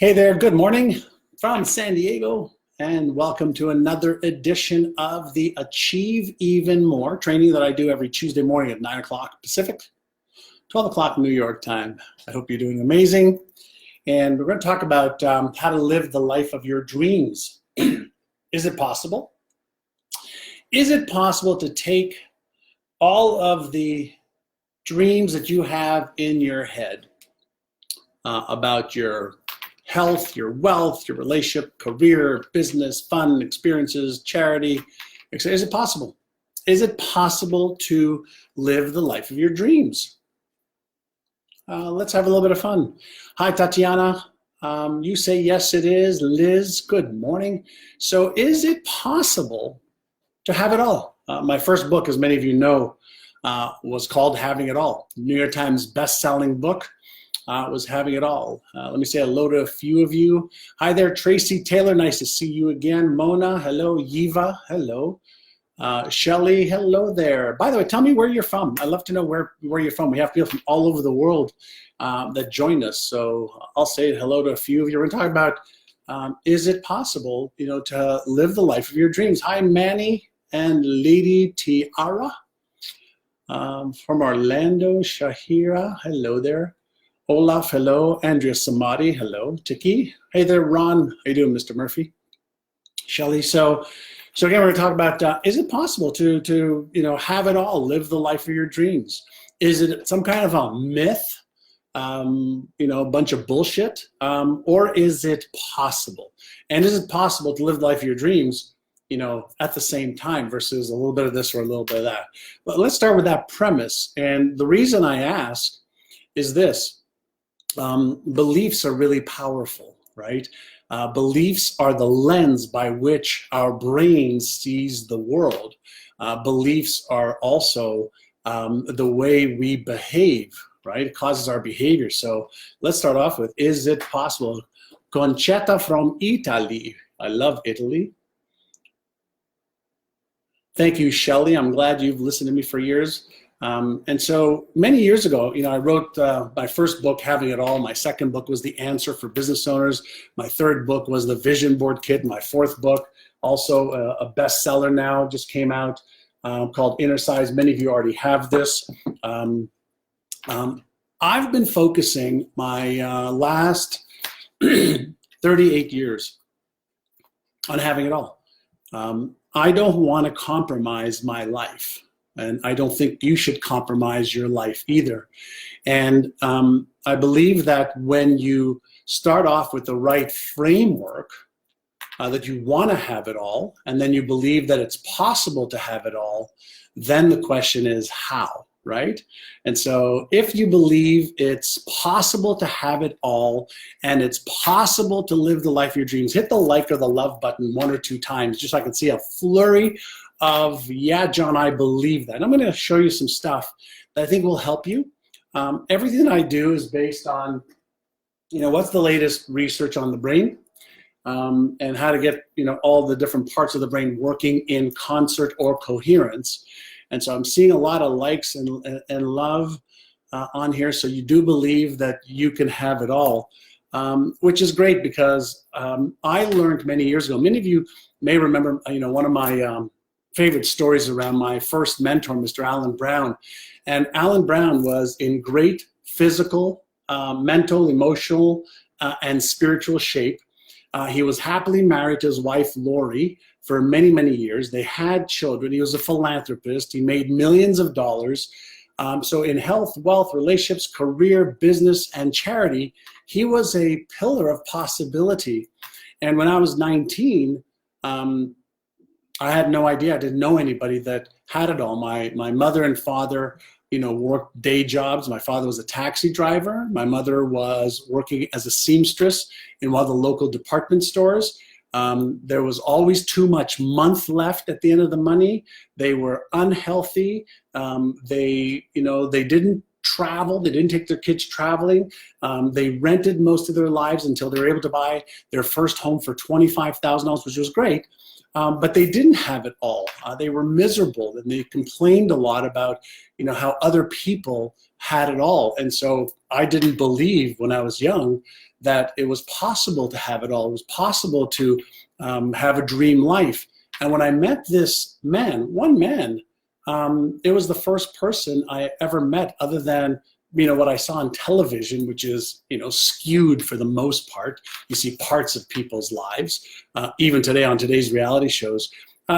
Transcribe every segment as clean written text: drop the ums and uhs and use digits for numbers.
Hey there, good morning from San Diego, and welcome to another edition of the Achieve Even More training that I do every Tuesday morning at 9 o'clock Pacific, 12 o'clock New York time. I hope you're doing amazing. And we're going to talk about how to live the life of your dreams. Is it possible? Is it possible to take all of the dreams that you have in your head about your health, your wealth, your relationship, career, business, fun, experiences, charity, etc. Is it possible? Is it possible to live the life of your dreams? Let's have a little bit of fun. Hi, Tatiana. You say yes, it is. Liz, good morning. So is it possible to have it all? My first book, as many of you know, was called Having It All. New York Times Bestselling book. Was Having It All. Let me say hello to a few of you. Hi there, Tracy Taylor. Nice to see you again. Mona, hello. Yiva, hello. Shelly, hello there. By the way, tell me where you're from. I'd love to know where you're from. We have people from all over the world that join us. So I'll say hello to a few of you. We're going to talk about is it possible, to live the life of your dreams. Hi, Manny and Lady Tiara from Orlando. Shahira, hello there. Olaf, hello. Andrea Samadi, hello. Tiki, hey there, Ron. How you doing, Mr. Murphy? Shelly, so again, we're going to talk about is it possible to have it all, live the life of your dreams? Is it some kind of a myth, a bunch of bullshit, or is it possible? And is it possible to live the life of your dreams, at the same time versus a little bit of this or a little bit of that? But let's start with that premise. And the reason I ask is this. Beliefs are really powerful, right? Beliefs are the lens by which our brain sees the world. Beliefs are also the way we behave, right? It causes our behavior. So let's start off with, is it possible? Concetta from Italy. I love Italy. Thank you, Shelly. I'm glad you've listened to me for years. And so many years ago, I wrote my first book, Having It All. My second book was The Answer for Business Owners. My third book was The Vision Board Kit. My fourth book, also a bestseller now, just came out, called Innercises. Many of you already have this. I've been focusing my last 38 years on having it all. I don't want to compromise my life. And I don't think you should compromise your life either. And I believe that when you start off with the right framework, that you want to have it all, and then you believe that it's possible to have it all, then the question is how, right? And so if you believe it's possible to have it all, and it's possible to live the life of your dreams, hit the like or the love button 1 or 2 times, just so I can see a flurry of, yeah, John, I believe that. And I'm going to show you some stuff that I think will help you. Everything that I do is based on, what's the latest research on the brain, and how to get, all the different parts of the brain working in concert or coherence. And so I'm seeing a lot of likes and love on here. So you do believe that you can have it all, which is great because I learned many years ago. Many of you may remember, one of my favorite stories around my first mentor, Mr. Alan Brown. And Alan Brown was in great physical, mental, emotional, and spiritual shape. He was happily married to his wife, Lori, for many, many years. They had children. He was a philanthropist. He made millions of dollars. So in health, wealth, relationships, career, business, and charity, he was a pillar of possibility. And when I was 19, I had no idea. I didn't know anybody that had it all. My mother and father, worked day jobs. My father was a taxi driver. My mother was working as a seamstress in one of the local department stores. There was always too much month left at the end of the money. They were unhealthy. They didn't travel. They didn't take their kids traveling. They rented most of their lives until they were able to buy their first home for $25,000, which was great. But they didn't have it all. They were miserable, and they complained a lot about, how other people had it all. And so I didn't believe when I was young that it was possible to have it all. It was possible to have a dream life. And when I met this man, one man, it was the first person I ever met other than, what I saw on television, which is, skewed for the most part. You see parts of people's lives. Even today on today's reality shows,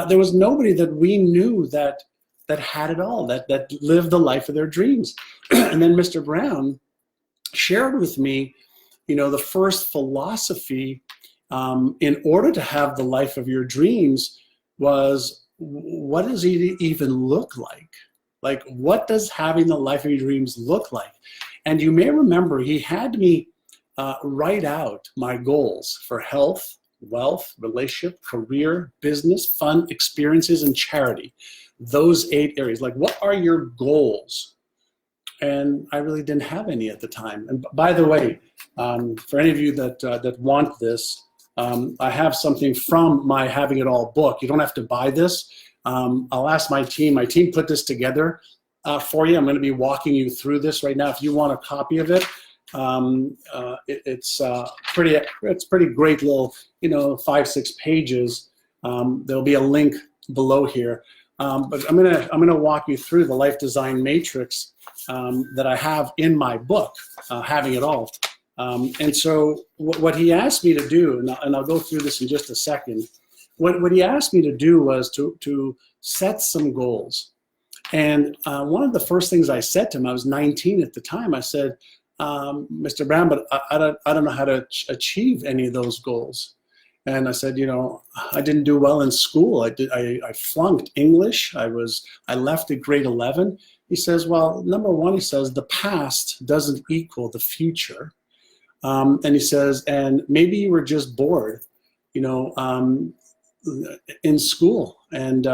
there was nobody that we knew that had it all, that lived the life of their dreams. And then Mr. Brown shared with me, the first philosophy in order to have the life of your dreams was, what does it even look like? Like, what does having the life of your dreams look like? And you may remember he had me write out my goals for health, wealth, relationship, career, business, fun, experiences, and charity. Those 8 areas. Like, what are your goals? And I really didn't have any at the time. And by the way, for any of you that want this, I have something from my Having It All book. You don't have to buy this. I'll ask my team. My team put this together for you. I'm going to be walking you through this right now. If you want a copy of it, it's pretty great little, 5-6 pages. There'll be a link below here. But I'm gonna walk you through the life design matrix that I have in my book, Having It All. And so what he asked me to do, and I'll go through this in just a second. What he asked me to do was to set some goals. And one of the first things I said to him, I was 19 at the time, I said, Mr. Brown, but I don't know how to achieve any of those goals. And I said, I didn't do well in school. I flunked English. I left at grade 11. He says, well, number one, he says, the past doesn't equal the future. And he says, and maybe you were just bored, in school, and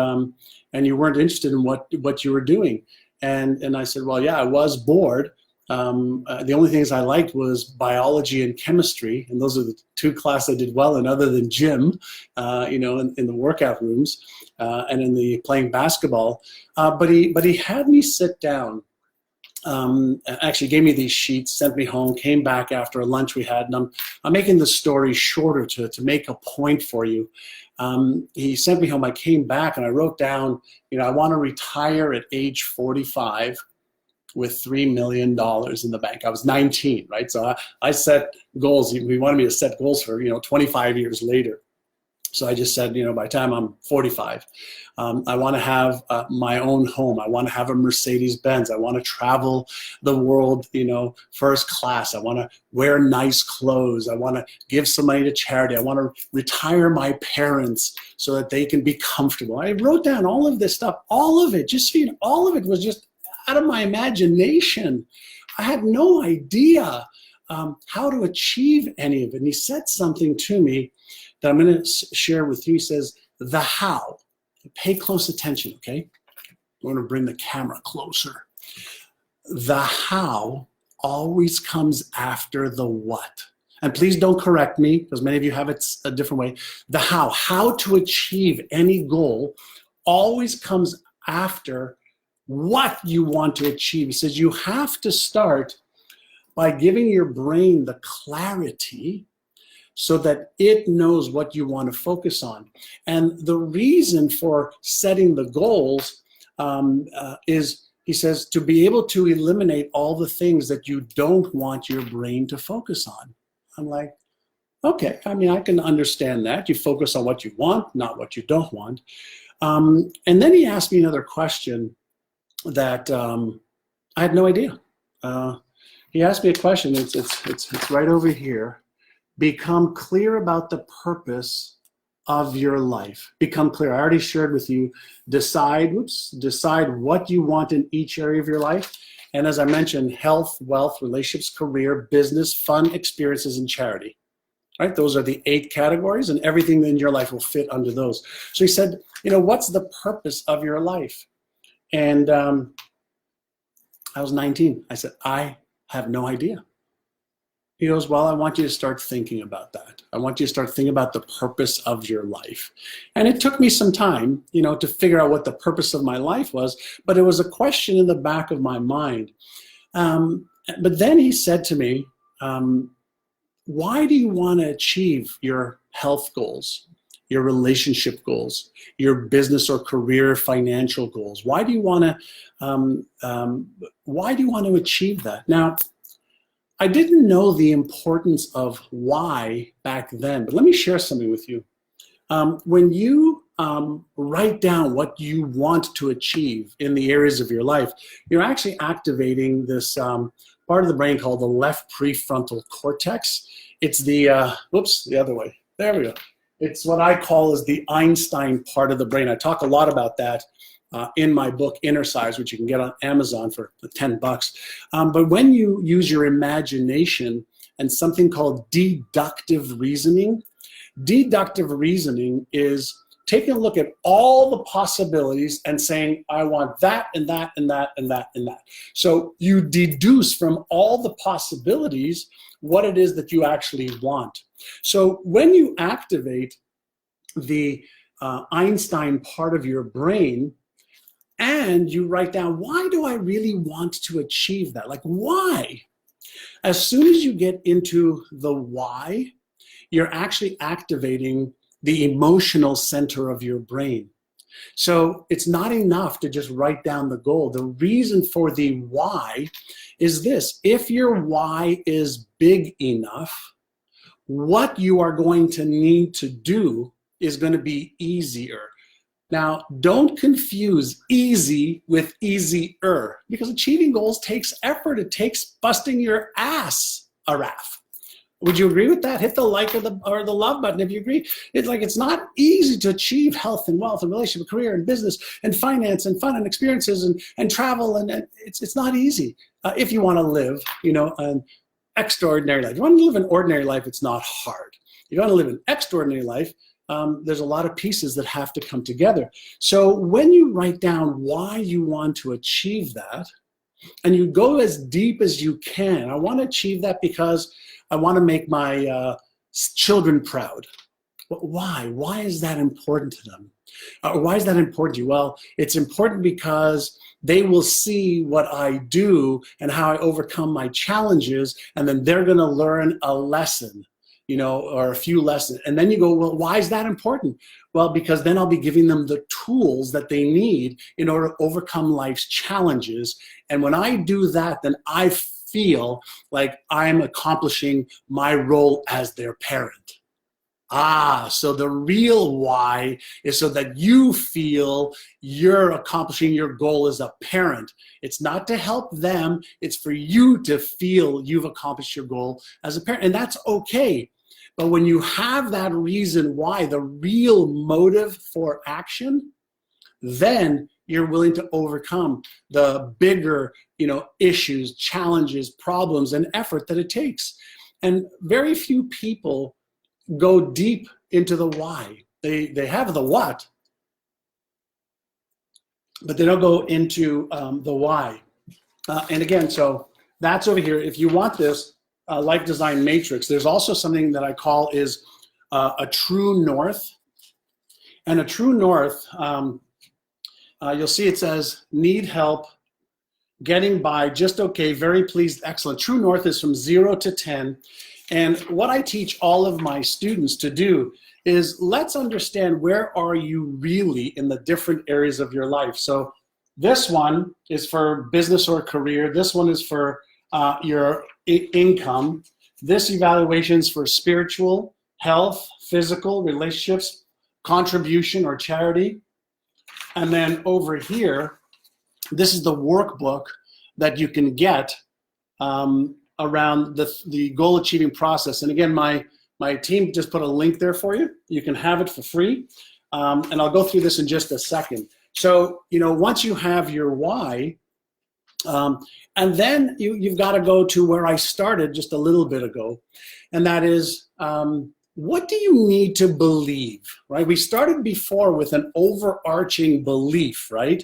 you weren't interested in what you were doing. And I said, well, yeah, I was bored. The only things I liked was biology and chemistry, and those are the 2 classes I did well in, other than gym, in the workout rooms, and in the playing basketball. But he had me sit down. Actually gave me these sheets, sent me home, came back after a lunch we had, and I'm making the story shorter to make a point for you. He sent me home. I came back and I wrote down, I want to retire at age 45 with $3 million in the bank. I was 19, right? So I set goals. He wanted me to set goals for, 25 years later. So I just said, by the time I'm 45, I want to have my own home. I want to have a Mercedes Benz. I want to travel the world, first class. I want to wear nice clothes. I want to give some money to charity. I want to retire my parents so that they can be comfortable. I wrote down all of this stuff, all of it, all of it was just out of my imagination. I had no idea how to achieve any of it. And he said something to me that I'm going to share with you. He says, the how. Pay close attention, okay? I'm going to bring the camera closer. The how always comes after the what. And please don't correct me, because many of you have it a different way. The how to achieve any goal, always comes after what you want to achieve. He says you have to start by giving your brain the clarity so that it knows what you want to focus on. And the reason for setting the goals is, he says, to be able to eliminate all the things that you don't want your brain to focus on. I'm like, okay, I can understand that. You focus on what you want, not what you don't want. And then he asked me another question that I had no idea. He asked me a question, it's right over here. Become clear about the purpose of your life. Become clear. I already shared with you, decide what you want in each area of your life. And as I mentioned, health, wealth, relationships, career, business, fun, experiences, and charity. Right? Those are the 8 categories, and everything in your life will fit under those. So he said, what's the purpose of your life? And I was 19. I said, I have no idea. He goes, well, I want you to start thinking about that. I want you to start thinking about the purpose of your life. And it took me some time, to figure out what the purpose of my life was, but it was a question in the back of my mind. But then he said to me, why do you want to achieve your health goals, your relationship goals, your business or career financial goals? Why do you want to achieve that? Now, I didn't know the importance of why back then, but let me share something with you. When you write down what you want to achieve in the areas of your life, you're actually activating this part of the brain called the left prefrontal cortex. It's the, whoops, the other way. There we go. It's what I call is the Einstein part of the brain. I talk a lot about that in my book, Innercises, which you can get on Amazon for $10. But when you use your imagination and something called deductive reasoning is taking a look at all the possibilities and saying, I want that and that and that and that and that. So you deduce from all the possibilities what it is that you actually want. So when you activate the Einstein part of your brain and you write down, why do I really want to achieve that? Like, why? As soon as you get into the why, you're actually activating the emotional center of your brain. So it's not enough to just write down the goal. The reason for the why is this: if your why is big enough, what you are going to need to do is going to be easier. Now, don't confuse easy with easier, because achieving goals takes effort. It takes busting your ass, Araf. Would you agree with that? Hit the like or the love button if you agree. It's like, it's not easy to achieve health and wealth and relationship, career and business and finance and fun and experiences and travel, and it's not easy if you want to live, an extraordinary life. If you want to live an ordinary life, it's not hard. If you want to live an extraordinary life, there's a lot of pieces that have to come together. So when you write down why you want to achieve that, and you go as deep as you can, I want to achieve that because I want to make my children proud. Why? Why is that important to them? Why is that important to you? Well, it's important because they will see what I do and how I overcome my challenges, and then they're going to learn a lesson, or a few lessons. And then you go, well, why is that important? Well, because then I'll be giving them the tools that they need in order to overcome life's challenges. And when I do that, then I feel like I'm accomplishing my role as their parent. So the real why is so that you feel you're accomplishing your goal as a parent. It's not to help them. It's for you to feel you've accomplished your goal as a parent. And that's okay. But when you have that reason why, the real motive for action, then you're willing to overcome the bigger, issues, challenges, problems, and effort that it takes. And very few people go deep into the why. They have the what, but they don't go into the why. And again, so that's over here. If you want this life design matrix, there's also something that I call is a true north. And a true north, you'll see it says, need help, getting by, just okay, very pleased, excellent. True north is from 0 to 10. And what I teach all of my students to do is, let's understand, where are you really in the different areas of your life. So this one is for business or career. This one is for your income. This evaluation is for spiritual, health, physical, relationships, contribution or charity. And then over here, this is the workbook that you can get around the goal achieving process. And again, my team just put a link there for you. You can have it for free. And I'll go through this in just a second. So, once you have your why, and then you've got to go to where I started just a little bit ago. And that is, what do you need to believe, right? We started before with an overarching belief, right?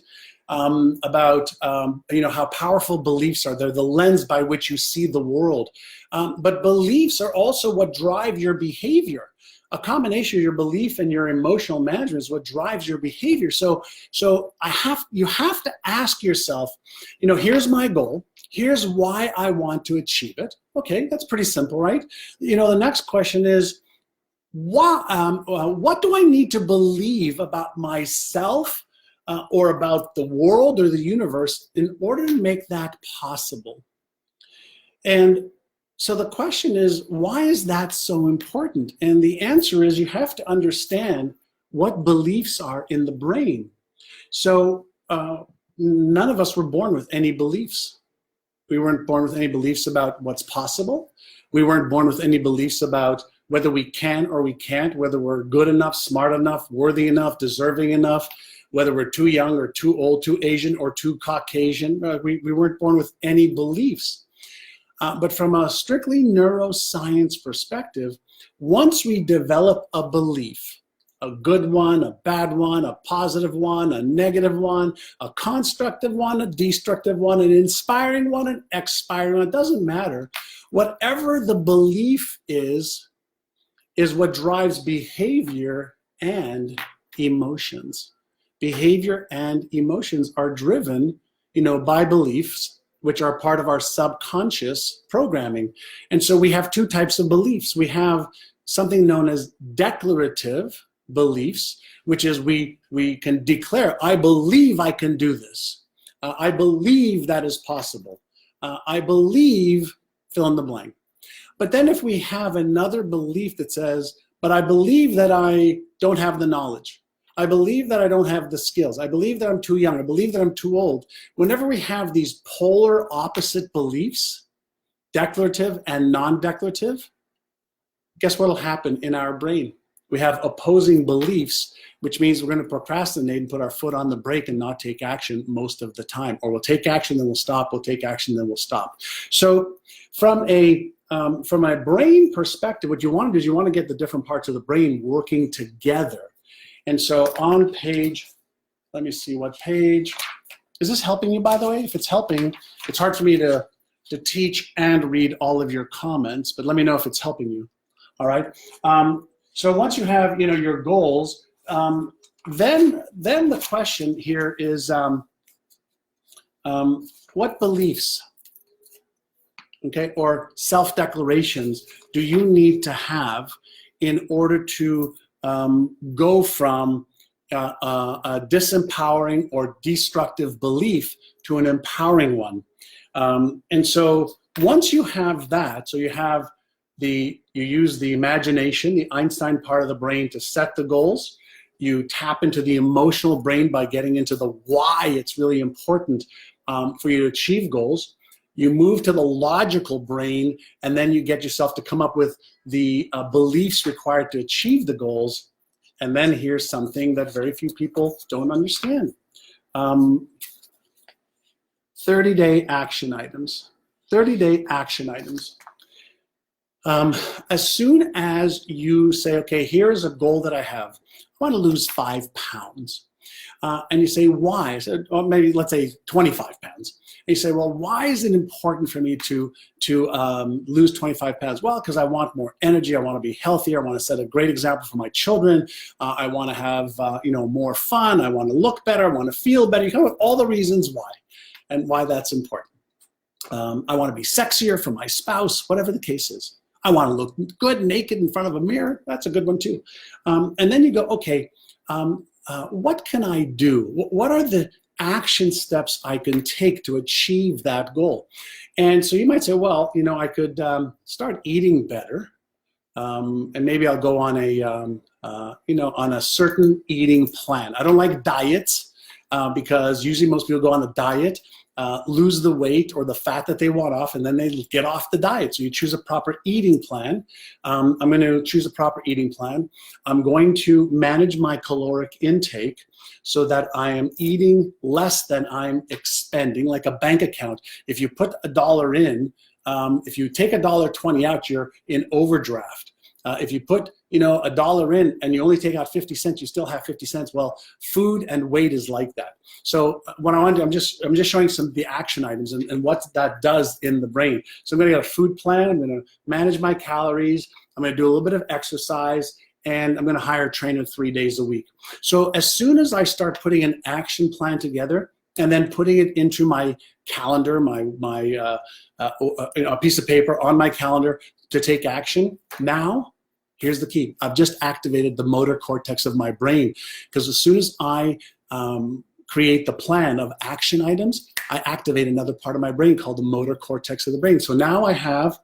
About how powerful beliefs are. They're the lens by which you see the world. But beliefs are also what drive your behavior. A combination of your belief and your emotional management is what drives your behavior. So you have to ask yourself, here's my goal. Here's why I want to achieve it. Okay, that's pretty simple, right? You know, the next question is, what do I need to believe about myself or about the world or the universe in order to make that possible? And so the question is, why is that so important? And the answer is, you have to understand what beliefs are in the brain. So none of us were born with any beliefs. We weren't born with any beliefs about what's possible. We weren't born with any beliefs about whether we can or we can't, whether we're good enough, smart enough, worthy enough, deserving enough, whether we're too young or too old, too Asian or too Caucasian. We weren't born with any beliefs. But from a strictly neuroscience perspective, once we develop a belief, a good one, a bad one, a positive one, a negative one, a constructive one, a destructive one, an inspiring one, an expiring one, it doesn't matter. Whatever the belief is what drives behavior and emotions. Behavior and emotions are driven, by beliefs, which are part of our subconscious programming. And so we have two types of beliefs. We have something known as declarative beliefs, which is we can declare, I believe I can do this. I believe that is possible. I believe, fill in the blank. But then if we have another belief that says, but I believe that I don't have the knowledge. I believe that I don't have the skills. I believe that I'm too young. I believe that I'm too old. Whenever we have these polar opposite beliefs, declarative and non-declarative, guess what will happen in our brain? We have opposing beliefs, which means we're going to procrastinate and put our foot on the brake and not take action most of the time. Or we'll take action, then we'll stop. We'll take action, then we'll stop. So from a brain perspective, what you want to do is you want to get the different parts of the brain working together. And so on page, let me see what page. Is this helping you, by the way? If it's helping, it's hard for me to teach and read all of your comments, but let me know if it's helping you. All right. So once you have, your goals, then the question here is, what beliefs, okay, or self-declarations do you need to have in order to go from a disempowering or destructive belief to an empowering one? And so once you have that, so you use the imagination, the Einstein part of the brain, to set the goals. You tap into the emotional brain by getting into the why it's really important for you to achieve goals. You move to the logical brain, and then you get yourself to come up with the beliefs required to achieve the goals. And then here's something that very few people don't understand. 30-day action items. 30-day action items. As soon as you say, okay, here's a goal that I have. I want to lose 5 pounds. And you say, why? So, or maybe let's say 25 pounds. And you say, well, why is it important for me to lose 25 pounds? Well, because I want more energy. I want to be healthier. I want to set a great example for my children. I want to have more fun. I want to look better. I want to feel better. You come up with all the reasons why and why that's important. I want to be sexier for my spouse, whatever the case is. I want to look good naked in front of a mirror. That's a good one too. And then you go, okay, what can I do? What are the action steps I can take to achieve that goal? And so you might say, well, I could start eating better, and maybe I'll go on a certain eating plan. I don't like diets because usually most people go on a diet, lose the weight or the fat that they want off, and then they get off the diet. So you choose a proper eating plan. I'm going to choose a proper eating plan. I'm going to manage my caloric intake so that I am eating less than I'm expending, like a bank account. If you put $1 in, if you take $1.20 out, you're in overdraft. If you put $1 in and you only take out 50 cents, you still have 50 cents. Well, food and weight is like that. So what I want to do, I'm just showing some of the action items and what that does in the brain. So I'm going to get a food plan. I'm going to manage my calories. I'm going to do a little bit of exercise, and I'm going to hire a trainer 3 days a week. So as soon as I start putting an action plan together, and then putting it into my calendar, a piece of paper on my calendar to take action. Now, here's the key. I've just activated the motor cortex of my brain, because as soon as I create the plan of action items, I activate another part of my brain called the motor cortex of the brain. So now I have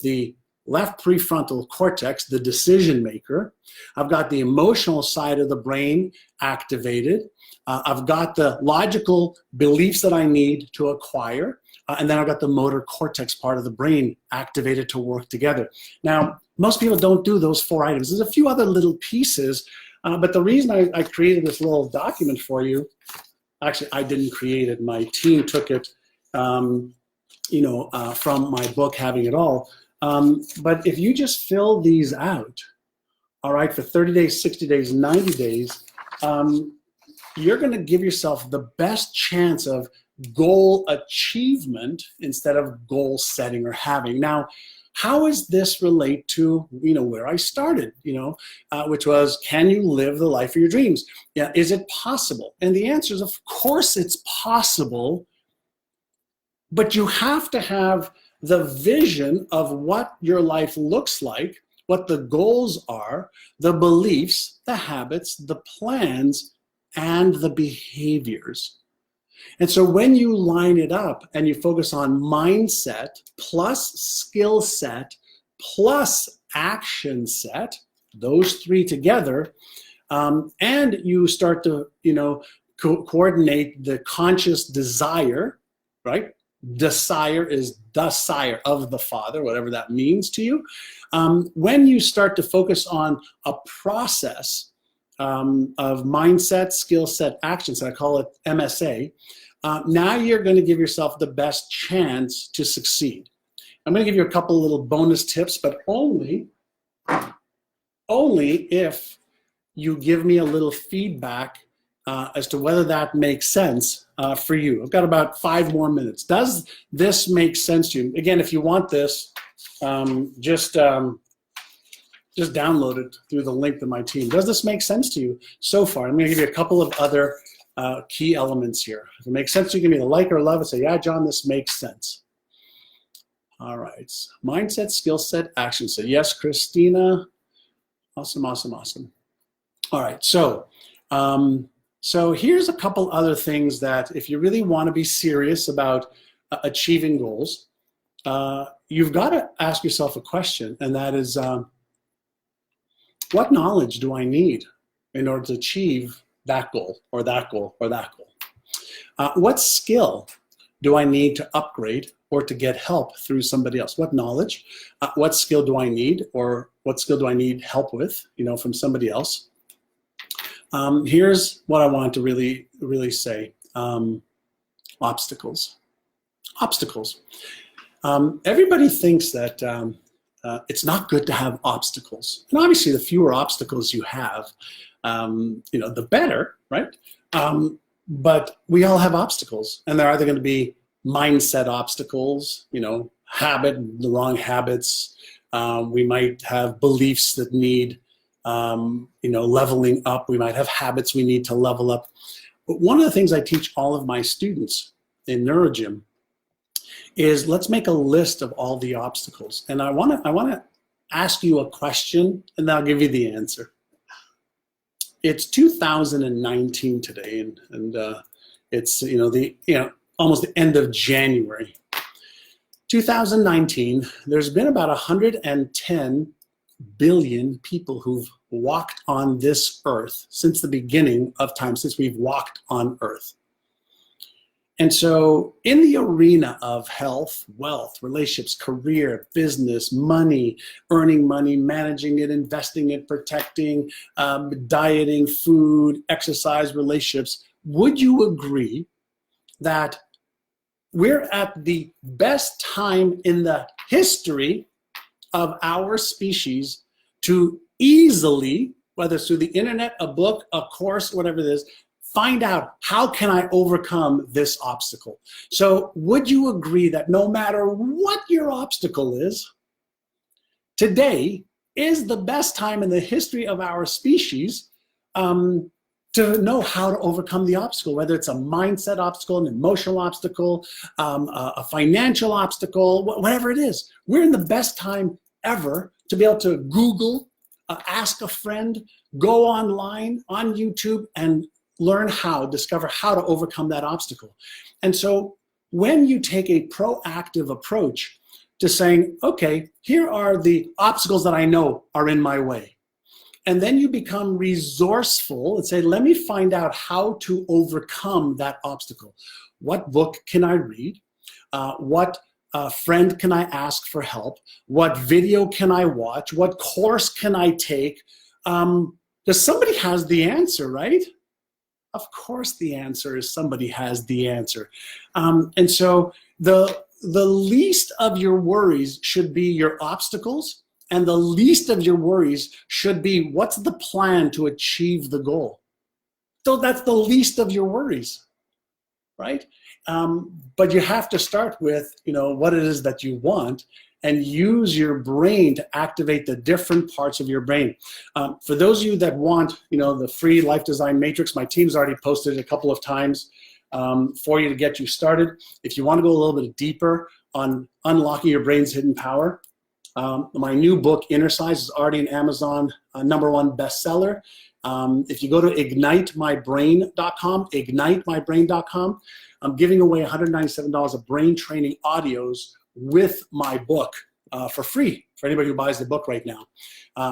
the left prefrontal cortex, the decision maker. I've got the emotional side of the brain activated. I've got the logical beliefs that I need to acquire. And then I've got the motor cortex part of the brain activated to work together. Now, most people don't do those 4 items. There's a few other little pieces, but the reason I created this little document for you, actually, I didn't create it. My team took it, from my book, Having It All. But if you just fill these out, all right, for 30 days, 60 days, 90 days, you're going to give yourself the best chance of goal achievement instead of goal setting or having. Now, how does this relate to, where I started, which was, can you live the life of your dreams? Yeah, is it possible? And the answer is, of course it's possible, but you have to have the vision of what your life looks like, what the goals are, the beliefs, the habits, the plans, and the behaviors. And so when you line it up and you focus on mindset plus skill set plus action set, those 3 together, and you start to, coordinate the conscious desire, right? Desire is desire of the Father, whatever that means to you. When you start to focus on a process of mindset, skill set, action set, I call it MSA, now you're going to give yourself the best chance to succeed. I'm going to give you a couple little bonus tips, but only if you give me a little feedback as to whether that makes sense for you. I've got about 5 more minutes. Does this make sense to you? Again, if you want this, just download it through the link to my team. Does this make sense to you so far? I'm going to give you a couple of other key elements here. If it makes sense, you give me a like or a love and say, yeah, John, this makes sense. All right. Mindset, skill set, action set. Yes, Christina. Awesome, awesome, awesome. All right. So here's a couple other things that if you really want to be serious about achieving goals, you've got to ask yourself a question, and that is, what knowledge do I need in order to achieve that goal or that goal or that goal? What skill do I need to upgrade or to get help through somebody else? What knowledge, what skill do I need, or what skill do I need help with, from somebody else? Here's what I want to really, really say. Obstacles. Obstacles. Everybody thinks that it's not good to have obstacles. And obviously, the fewer obstacles you have, the better, right? But we all have obstacles, and they're either going to be mindset obstacles, the wrong habits. We might have beliefs that need, leveling up. We might have habits we need to level up. But one of the things I teach all of my students in NeuroGym is, let's make a list of all the obstacles. And I want to ask you a question, and then I'll give you the answer. It's 2019 today, and it's almost the end of January. 2019. There's been about 110 billion people who've walked on this earth since the beginning of time, since we've walked on earth. And so in the arena of health, wealth, relationships, career, business, money, earning money, managing it, investing it, protecting, dieting, food, exercise, relationships, would you agree that we're at the best time in the history of our species to easily, whether it's through the internet, a book, a course, whatever it is, find out, how can I overcome this obstacle? So would you agree that no matter what your obstacle is, today is the best time in the history of our species to know how to overcome the obstacle, whether it's a mindset obstacle, an emotional obstacle, a financial obstacle, whatever it is. We're in the best time ever to be able to Google, ask a friend, go online on YouTube and discover how to overcome that obstacle. And so when you take a proactive approach to saying, okay, here are the obstacles that I know are in my way. And then you become resourceful and say, let me find out how to overcome that obstacle. What book can I read? What friend can I ask for help? What video can I watch? What course can I take? Because somebody has the answer, right? Of course the answer is somebody has the answer. And so the least of your worries should be your obstacles, and the least of your worries should be what's the plan to achieve the goal. So that's the least of your worries, right? But you have to start with, what it is that you want, and use your brain to activate the different parts of your brain. For those of you that want, the free life design matrix, my team's already posted it a couple of times for you to get you started. If you want to go a little bit deeper on unlocking your brain's hidden power, my new book, Innercises, is already an Amazon #1 bestseller. If you go to ignitemybrain.com, ignitemybrain.com, I'm giving away $197 of brain training audios with my book for free for anybody who buys the book right now.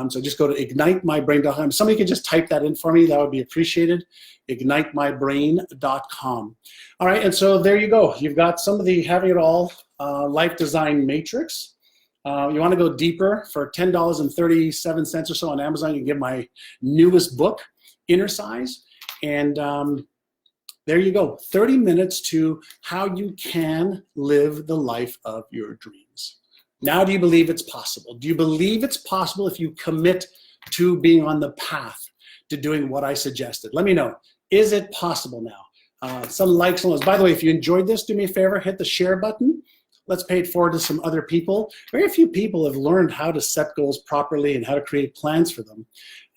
So just go to ignitemybrain.com. Somebody could just type that in for me. That would be appreciated. ignitemybrain.com. All right, and so there you go. You've got some of the Having It All Life Design Matrix. You want to go deeper for $10.37 or so on Amazon. You can get my newest book, Innercise. And there you go, 30 minutes to how you can live the life of your dreams. Now, do you believe it's possible? Do you believe it's possible if you commit to being on the path to doing what I suggested? Let me know. Is it possible now? Some likes and loves. By the way, if you enjoyed this, do me a favor, hit the share button. Let's pay it forward to some other people. Very few people have learned how to set goals properly and how to create plans for them.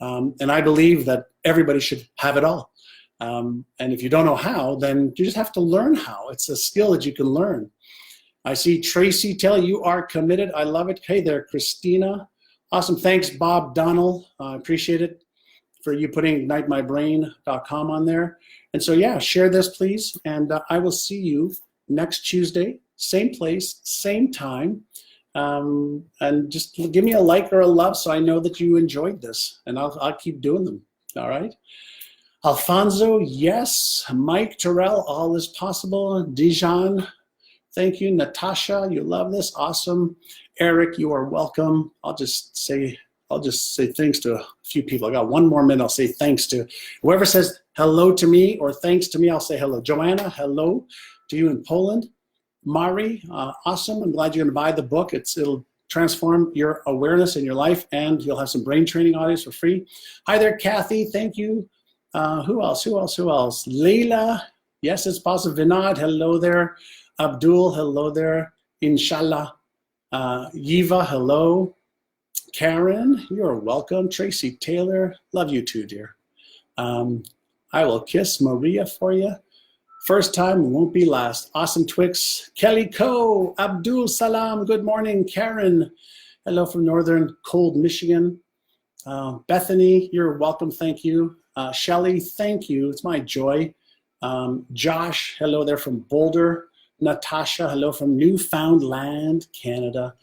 And I believe that everybody should have it all. And if you don't know how, then you just have to learn how. It's a skill that you can learn. I see Tracy tell you are committed. I love it. Hey there, Christina. Awesome. Thanks, Bob Donnell. I appreciate it for you putting ignitemybrain.com on there. And so, yeah, share this, please. And I will see you next Tuesday. Same place, same time, and just give me a like or a love so I know that you enjoyed this, and I'll keep doing them, all right? Alfonso, yes. Mike Terrell, all is possible. Dijon, thank you. Natasha, you love this, awesome. Eric, you are welcome. I'll just say thanks to a few people. I got one more minute. I'll say thanks to whoever says hello to me or thanks to me. I'll say hello. Joanna, hello to you in Poland. Mari, awesome. I'm glad you're going to buy the book. It'll transform your awareness in your life, and you'll have some brain training audios for free. Hi there, Kathy. Thank you. Who else? Leila, yes, it's possible. Vinod, hello there. Abdul, hello there. Inshallah. Yiva, hello. Karen, you're welcome. Tracy Taylor, love you too, dear. I will kiss Maria for you. First time won't be last. Awesome Twix. Kelly Coe, Abdul Salam, good morning. Karen, hello from northern cold Michigan. Bethany, you're welcome, thank you. Shelly, thank you, it's my joy. Josh, hello there from Boulder. Natasha, hello from Newfoundland, Canada.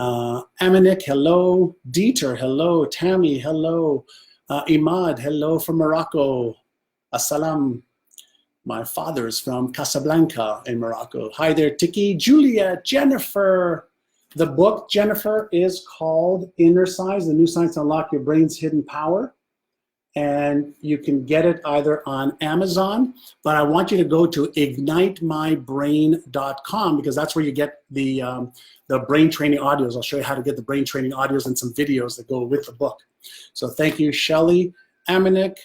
Amanik, hello. Dieter, hello. Tammy, hello. Imad, hello from Morocco. Assalam. My father's from Casablanca in Morocco. Hi there, Tiki. Julia, Jennifer. The book, Jennifer, is called Innercises, The New Science to Unlock Your Brain's Hidden Power. And you can get it either on Amazon, but I want you to go to ignitemybrain.com because that's where you get the brain training audios. I'll show you how to get the brain training audios and some videos that go with the book. So thank you, Shelly, Amanik,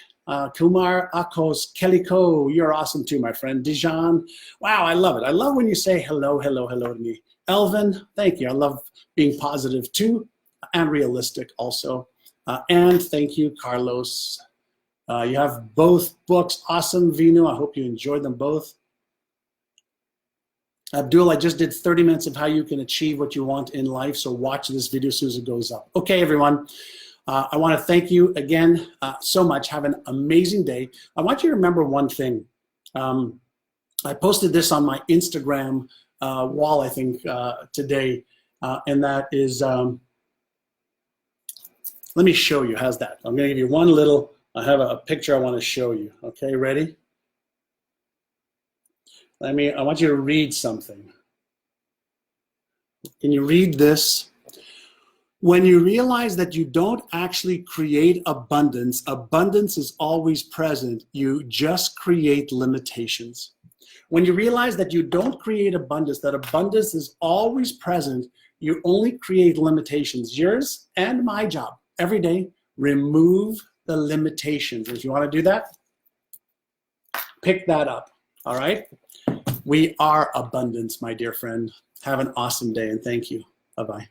Kumar, Akos, Keliko, you're awesome too, my friend. Dijon, wow, I love it. I love when you say hello, hello, hello to me. Elvin, thank you. I love being positive too and realistic also. And thank you, Carlos. You have both books. Awesome, Vinu. I hope you enjoyed them both. Abdul, I just did 30 minutes of how you can achieve what you want in life, so watch this video as soon as it goes up. Okay, everyone. I want to thank you again so much. Have an amazing day. I want you to remember one thing. I posted this on my Instagram wall, I think, today, and that is, let me show you. How's that? I'm going to give you one little, I have a picture I want to show you. Okay, ready? I want you to read something. Can you read this? When you realize that you don't actually create abundance, abundance is always present. You just create limitations. When you realize that you don't create abundance, that abundance is always present, you only create limitations. Yours and my job every day, remove the limitations. If you want to do that, pick that up. All right? We are abundance, my dear friend. Have an awesome day, and thank you. Bye-bye.